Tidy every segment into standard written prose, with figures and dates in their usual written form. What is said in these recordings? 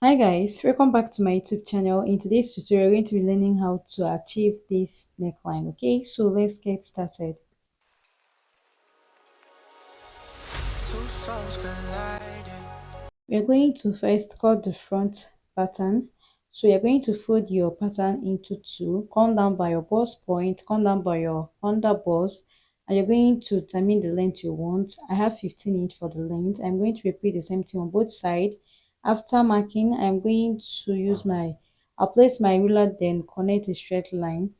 Hi guys, welcome back to my YouTube channel. In today's tutorial, we're going to be learning how to achieve this neckline. Okay, so let's get started. We're going to first cut the front pattern. So you're going to fold your pattern into two, come down by your bust point, come down by your under bust, and you're going to determine the length you want. I have 15 inch for the length. I'm going to repeat the same thing on both sides. After marking, I'm going to I'll place my ruler, then connect a straight line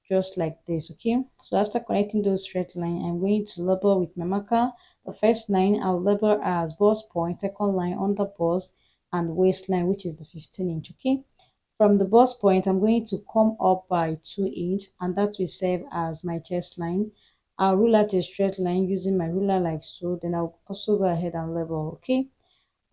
just like this. Okay, so after connecting those straight line, I'm going to label with my marker. The first line I'll label as bust point, second line under bust, and waistline, which is the 15 inch. Okay, from the bust point, I'm going to come up by 2 inch, and that will serve as my chest line. I'll rule out a straight line using my ruler like so. Then I'll also go ahead and label. Okay,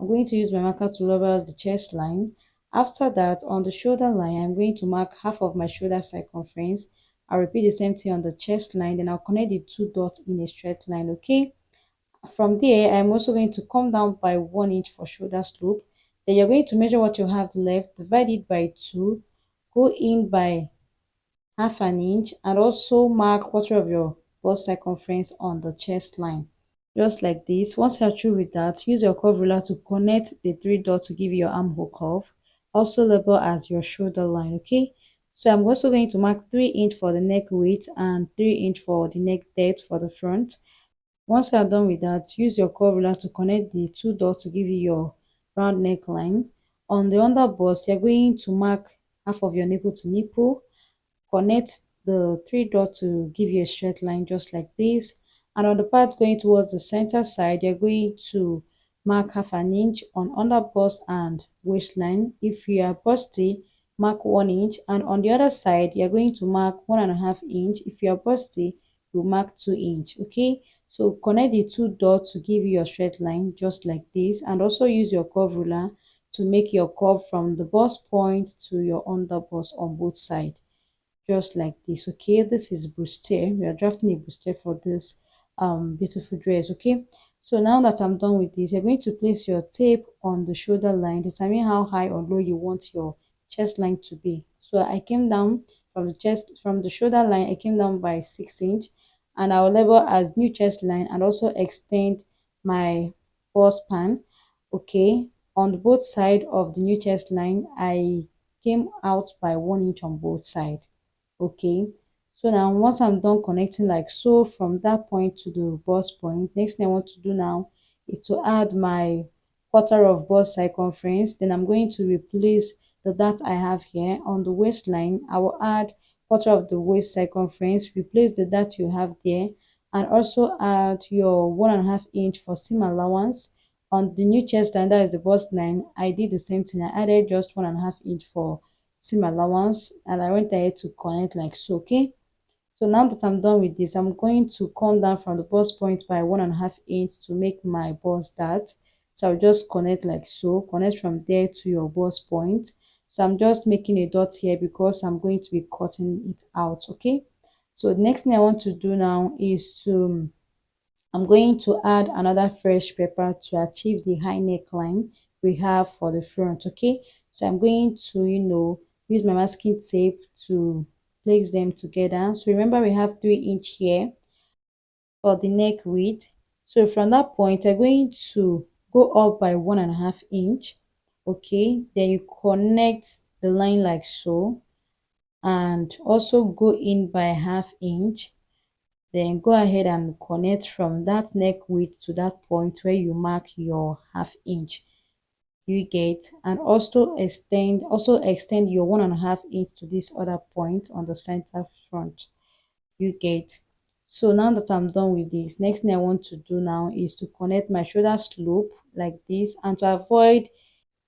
I'm going to use my marker to level the chest line. After that, on the shoulder line, I'm going to mark half of my shoulder circumference. I'll repeat the same thing on the chest line, then I'll connect the two dots in a straight line. Okay, from there, I'm also going to come down by 1 inch for shoulder slope. Then you're going to measure what you have left, divide it by 2, go in by half an inch, and also mark quarter of your bust circumference on the chest line. Just like this. Once you're through with that, use your curve ruler to connect the three dots to give you your armhole curve. Also label as your shoulder line. Okay, so I'm also going to mark 3 inch for the neck width and 3 inch for the neck depth for the front. Once you're done with that, use your curve ruler to connect the two dots to give you your round neckline. On the under bust, you're going to mark half of your nipple to nipple, connect the three dots to give you a straight line just like this. And on the part going towards the center side, you're going to mark half an inch on under bust and waistline. If you are busty, mark 1 inch, and on the other side you're going to mark 1.5 inch. If you are busty, you mark 2 inch. Okay, so connect the two dots to give you your straight line just like this, and also use your curve ruler to make your curve from the bust point to your under bust on both sides just like this. Okay, this is bustier. We are drafting a bustier for this beautiful dress. Okay, so now that I'm done with this, you're going to place your tape on the shoulder line, determine how high or low you want your chest line to be. So I came down from the shoulder line, I came down by 6 inch, and I'll label as new chest line and also extend my bust span. Okay, on both side of the new chest line, I came out by 1 inch on both sides. Okay, so now once I'm done connecting like so from that point to the bust point, next thing I want to do now is to add my quarter of bust circumference. Then I'm going to replace the dart I have here on the waistline. I will add quarter of the waist circumference, replace the dart you have there, and also add your 1.5 inch for seam allowance. On the new chest line, that is the bust line, I did the same thing. I added just 1.5 inch for seam allowance, and I went ahead to connect like so. Okay, so now that I'm done with this, I'm going to come down from the bust point by 1.5 inch to make my bust dart. So I'll just connect like so, connect from there to your bust point. So I'm just making a dot here because I'm going to be cutting it out. Okay, so the next thing I want to do now is to I'm going to add another fresh pepper to achieve the high neckline we have for the front. Okay, so I'm going to use my masking tape to place them together. So remember we have 3 inch here for the neck width. So from that point I'm going to go up by 1.5 inch. Okay, then you connect the line like so, and also go in by half inch, then go ahead and connect from that neck width to that point where you mark your half inch. You get, and also extend your 1.5 inch to this other point on the center front. You get. So now that I'm done with this, next thing I want to do now is to connect my shoulder slope like this, and to avoid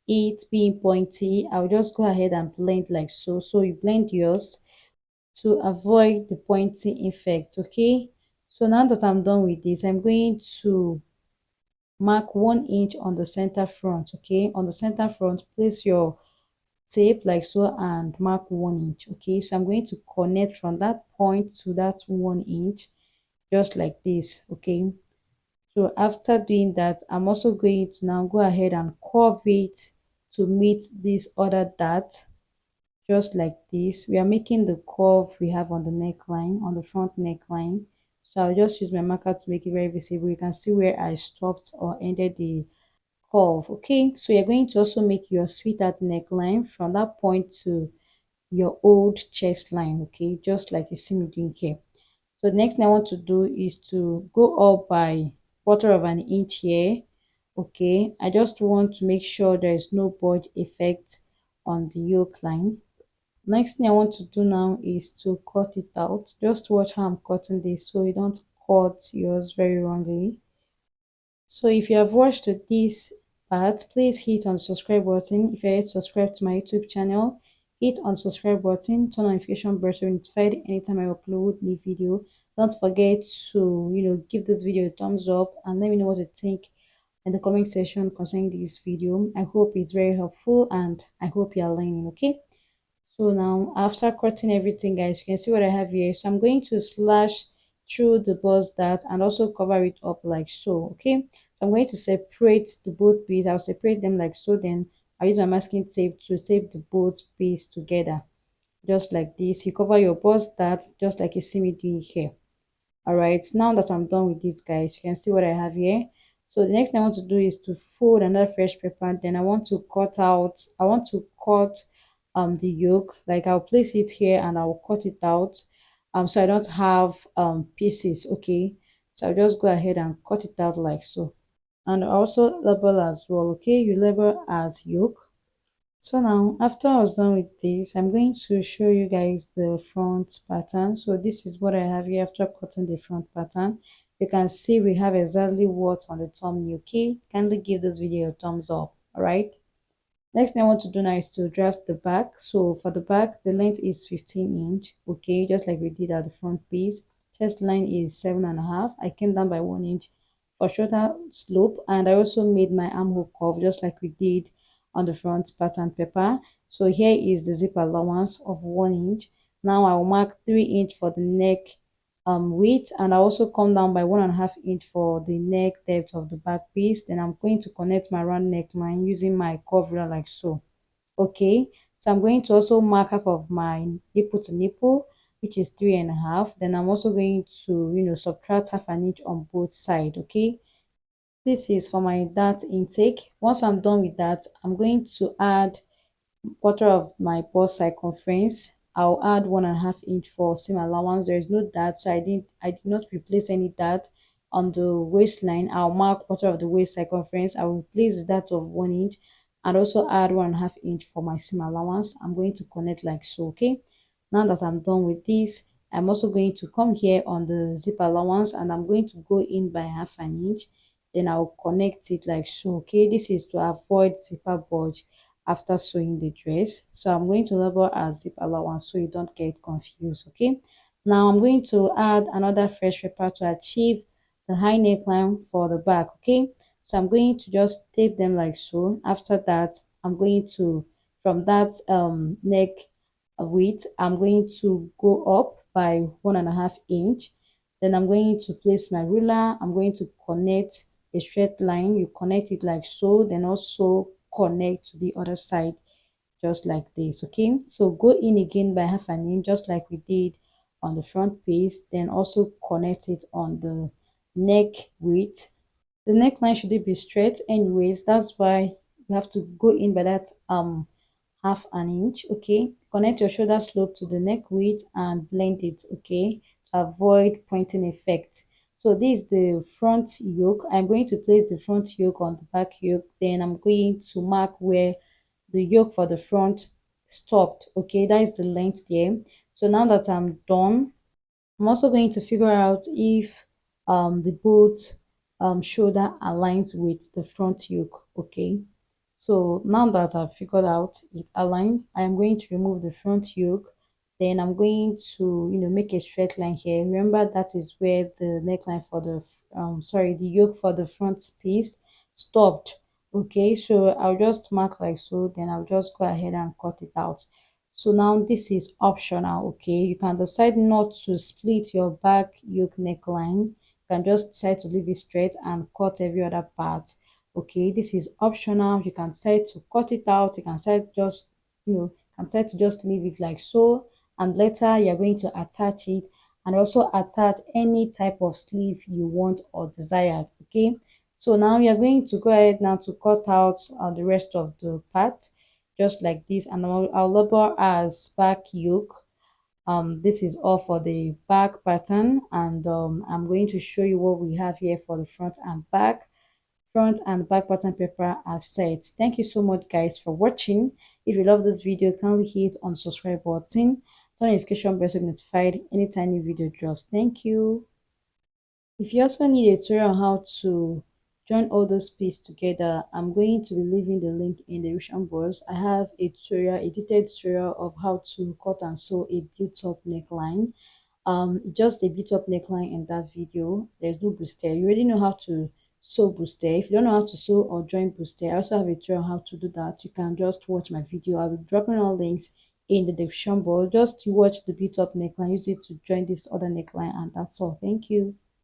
it being pointy, I'll just go ahead and blend like so. So you blend yours to avoid the pointy effect. Okay, so now that I'm done with this, I'm going to mark 1 inch on the center front. Okay, on the center front, place your tape like so and mark 1 inch. Okay, so I'm going to connect from that point to that 1 inch just like this. Okay, so after doing that, I'm also going to now go ahead and curve it to meet this other dart, just like this. We are making the curve we have on the neckline, on the front neckline. So I'll just use my marker to make it very visible. You can see where I stopped or ended the curve. Okay, so you're going to also make your sweetheart neckline from that point to your old chest line. Okay, just like you see me doing here. So the next thing I want to do is to go up by quarter of an inch here. Okay, I just want to make sure there is no bulge effect on the yoke line. Next thing I want to do now is to cut it out. Just watch how I'm cutting this so you don't cut yours very wrongly. So if you have watched to this part, please hit on the subscribe button. If you're yet subscribed to my YouTube channel, hit on the subscribe button, turn on notification bell to be notified anytime I upload new video. Don't forget to give this video a thumbs up and let me know what you think in the comment section concerning this video. I hope it's very helpful and I hope you are learning. Okay, so now after cutting everything, guys, you can see what I have here. So I'm going to slash through the bust dart and also cover it up like so. Okay, so I'm going to separate the both pieces. I'll separate them like so, then I'll use my masking tape to tape the both pieces together, just like this. You cover your bust dart just like you see me doing here. All right, now that I'm done with this, guys, you can see what I have here. So the next thing I want to do is to fold another fresh paper. Then I want to cut the yoke. Like I'll place it here and I'll cut it out so I don't have pieces. Okay, so I'll just go ahead and cut it out like so, and also label as well. Okay, you label as yoke. So now after I was done with this, I'm going to show you guys the front pattern. So this is what I have here after cutting the front pattern. You can see we have exactly what's on the thumbnail. Okay, kindly give this video a thumbs up. All right, next thing I want to do now is to draft the back. So for the back, the length is 15 inch. Okay, just like we did at the front piece. Chest line is 7.5. I came down by 1 inch for shorter slope, and I also made my armhole curve just like we did on the front pattern paper. So here is the zip allowance of 1 inch. Now I will mark 3 inch for the neck width, and I also come down by 1.5 inch for the neck depth of the back piece. Then I'm going to connect my round neckline using my curve ruler like so. Okay, so I'm going to also mark half of my nipple to nipple, which is 3.5. Then I'm also going to subtract half an inch on both sides. Okay, this is for my dart intake. Once I'm done with that, I'm going to add quarter of my bust circumference. I'll add 1.5 inch for seam allowance. There is no dart, so I did not replace any dart on the waistline. I'll mark quarter of the waist circumference. I will replace the dart of 1 inch and also add 1.5 inch for my seam allowance. I'm going to connect like so. Okay, now that I'm done with this, I'm also going to come here on the zip allowance and I'm going to go in by half an inch. Then I'll connect it like so. Okay, this is to avoid zipper bulge after sewing the dress. So I'm going to label as zip allowance so you don't get confused. Okay, now I'm going to add another fresh paper to achieve the high neckline for the back. Okay, so I'm going to just tape them like so. After that, I'm going to, from that neck width, I'm going to go up by 1.5 inch. Then I'm going to place my ruler. I'm going to connect a straight line. You connect it like so, then also connect to the other side just like this. Okay, so go in again by half an inch just like we did on the front piece, then also connect it on the neck width. The neckline should be straight anyways, that's why you have to go in by that half an inch. Okay, connect your shoulder slope to the neck width and blend it. Okay, to avoid pointing effect. So this is the front yoke. I'm going to place the front yoke on the back yoke, then I'm going to mark where the yoke for the front stopped. Okay, that is the length there. So now that I'm done, I'm also going to figure out if the both shoulder aligns with the front yoke. Okay, so now that I've figured out it aligned, I am going to remove the front yoke. Then I'm going to make a straight line here. Remember that is where the neckline for the the yoke for the front piece stopped. Okay, so I'll just mark like so, then I'll just go ahead and cut it out. So now this is optional. Okay, you can decide not to split your back yoke neckline. You can just decide to leave it straight and cut every other part. Okay, this is optional. You can decide to cut it out. You can decide just, can decide to just leave it like so. And later you're going to attach it and also attach any type of sleeve you want or desire. Okay, so now you're going to go ahead now to cut out the rest of the part just like this, and I'll label as back yoke. This is all for the back pattern, and I'm going to show you what we have here for the front and back pattern paper are set. Thank you so much guys for watching. If you love this video, kindly hit on subscribe button, turn notification bell to be notified anytime new video drops. Thank you. If you also need a tutorial on how to join all those pieces together, I'm going to be leaving the link in the description box. I have a tutorial, a detailed tutorial of how to cut and sew a built-up neckline. Just a built-up neckline in that video. There's no bustier. You already know how to sew bustier. If you don't know how to sew or join bustier, I also have a tutorial on how to do that. You can just watch my video. I'll be dropping all links in the description box. Just to watch the built-up neckline, use it to join this other neckline, and that's all. Thank you.